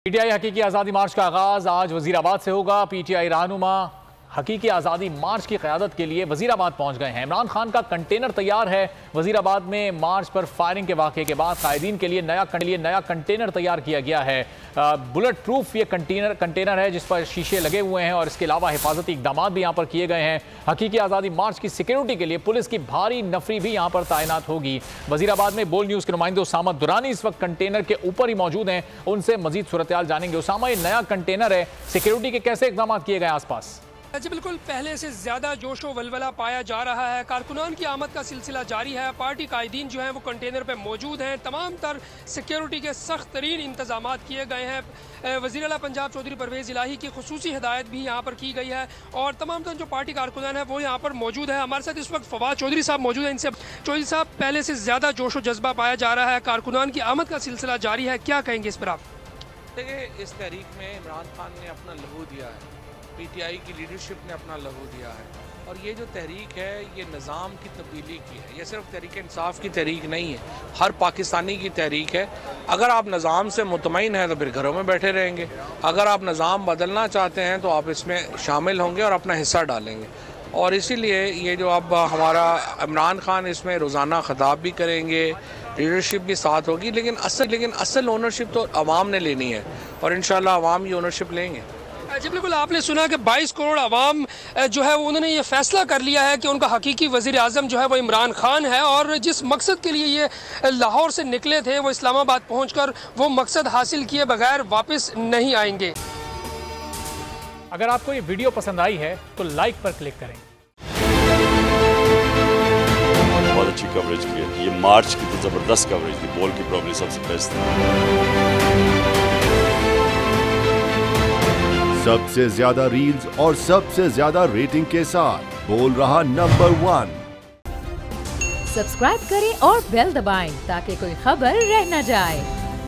PTI हकीकी आज़ादी मार्च का आगाज आज वजीराबाद से होगा। पीटीआई रहनुमा हकीकी आज़ादी मार्च की क़यादत के लिए वजीराबाद पहुंच गए हैं। इमरान खान का कंटेनर तैयार है। वजीराबाद में मार्च पर फायरिंग के वाक़े के बाद कायदीन के लिए नया कंटेनर तैयार किया गया है। बुलेट प्रूफ ये कंटेनर है जिस पर शीशे लगे हुए हैं और इसके अलावा हिफाजती इक़दाम भी यहाँ पर किए गए हैं। हकीकी आज़ादी मार्च की सिक्योरिटी के लिए पुलिस की भारी नफरी भी यहाँ पर तैनात होगी। वजीराबाद में बोल न्यूज़ के नुमाइंदे उसामा दुरानी इस वक्त कंटेनर के ऊपर ही मौजूद हैं, उनसे मजीद सूरत हाल जानेंगे। उसामा, ये नया कंटेनर है, सिक्योरिटी के कैसे इक़दाम किए गए आसपास? जी बिल्कुल, पहले से ज़्यादा जोशो वलवला पाया जा रहा है। कारकुनान की आमद का सिलसिला जारी है। पार्टी कायदीन जो हैं वो कंटेनर पे मौजूद हैं। तमाम तर सिक्योरिटी के सख्त तरीन इंतजाम किए गए हैं। वज़ीर आला पंजाब चौधरी परवेज़ इलाही की खुसूसी हिदायत भी यहाँ पर की गई है और तमाम तर जो पार्टी कारकुनान है वो यहाँ पर मौजूद है। हमारे साथ इस वक्त फवाद चौधरी साहब मौजूद हैं। इनसे चौधरी साहब, पहले से ज़्यादा जोशो जज्बा पाया जा रहा है, कारकुनान की आमद का सिलसिला जारी है, क्या कहेंगे इस पर आप? देखिए, इस तहरीक में इमरान खान ने अपना लहू दिया है, पीटीआई की लीडरशिप ने अपना लहू दिया है और ये जो तहरीक है ये निज़ाम की तब्दीली की है। ये सिर्फ तहरीक इंसाफ की तहरीक नहीं है, हर पाकिस्तानी की तहरीक है। अगर आप निज़ाम से मुतमईन हैं तो फिर घरों में बैठे रहेंगे, अगर आप निज़ाम बदलना चाहते हैं तो आप इसमें शामिल होंगे और अपना हिस्सा डालेंगे। और इसीलिए ये जो अब हमारा इमरान खान इसमें रोज़ाना खिताब भी करेंगे, लीडरशिप भी साथ होगी, लेकिन असल ओनरशिप तो अवाम ने लेनी है और इंशाल्लाह अवाम ये ओनरशिप लेंगे। जी बिल्कुल, आपने सुना कि 22 करोड़ आवाम जो है उन्होंने ये फैसला कर लिया है कि उनका हकीकी वज़ीर आज़म जो है वो इमरान खान है और जिस मकसद के लिए ये लाहौर से निकले थे वो इस्लामाबाद पहुंचकर वो मकसद हासिल किए बगैर वापस नहीं आएंगे। अगर आपको ये वीडियो पसंद आई है तो लाइक पर क्लिक करें। बहुत अच्छी कवरेज की है, ये मार्च की तो ज़बरदस्त कवरेज थी, बोल की प्रॉब्लम सबसे बेस्ट थी। सबसे ज्यादा रील्स और सबसे ज्यादा रेटिंग के साथ बोल रहा नंबर 1। सब्सक्राइब करें और बेल दबाएं ताकि कोई खबर रह न जाए।